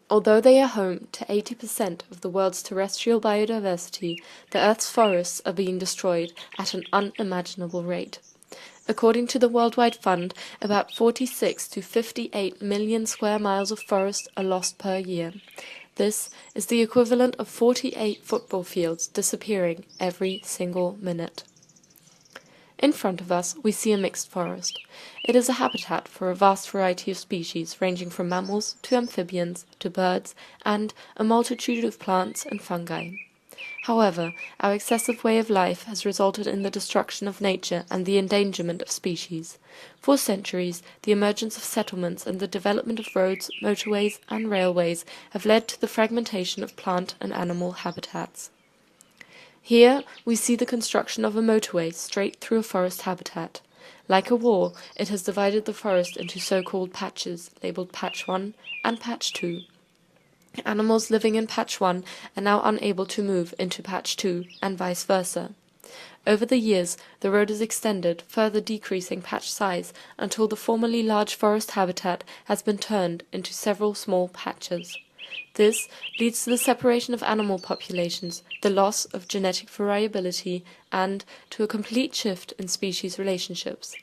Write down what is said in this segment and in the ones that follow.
Although they are home to 80% of the world's terrestrial biodiversity, the Earth's forests are being destroyed at an unimaginable rate. According to the World Wide Fund, about 46 to 58 million square miles of forest are lost per year. This is the equivalent of 48 football fields disappearing every single minute. In front of us, we see a mixed forest. It is a habitat for a vast variety of species, ranging from mammals to amphibians to birds and a multitude of plants and fungi. However, our excessive way of life has resulted in the destruction of nature and the endangerment of species. For centuries, the emergence of settlements and the development of roads, motorways, and railways have led to the fragmentation of plant and animal habitats. Here we see the construction of a motorway straight through a forest habitat. Like a wall, it has divided the forest into so-called patches, labeled Patch 1 and Patch 2. Animals living in Patch 1 are now unable to move into Patch 2, and vice versa. Over the years, the road is extended, further decreasing patch size until the formerly large forest habitat has been turned into several small patches. This leads to the separation of animal populations, the loss of genetic variability, and to a complete shift in species relationships.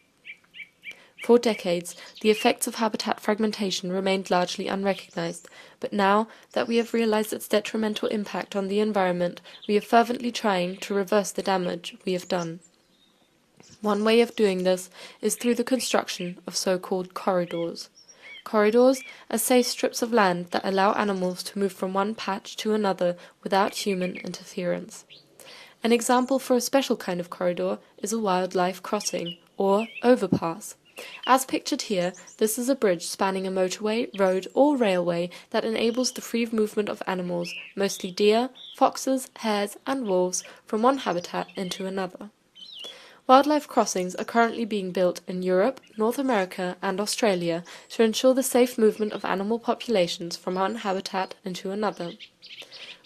For decades, the effects of habitat fragmentation remained largely unrecognized, but now that we have realized its detrimental impact on the environment, we are fervently trying to reverse the damage we have done. One way of doing this is through the construction of so-called corridors. Corridors are safe strips of land that allow animals to move from one patch to another without human interference. An example for a special kind of corridor is a wildlife crossing, or overpass. As pictured here, this is a bridge spanning a motorway, road, or railway that enables the free movement of animals, mostly deer, foxes, hares, and wolves, from one habitat into another. Wildlife crossings are currently being built in Europe, North America, and Australia to ensure the safe movement of animal populations from one habitat into another.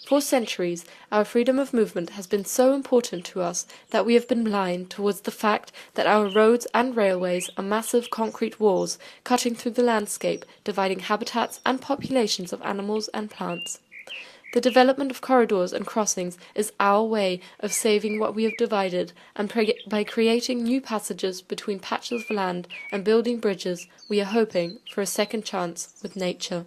For centuries, our freedom of movement has been so important to us that we have been blind towards the fact that our roads and railways are massive concrete walls cutting through the landscape, dividing habitats and populations of animals and plants. The development of corridors and crossings is our way of saving what we have divided, and by creating new passages between patches of land and building bridges, we are hoping for a second chance with nature.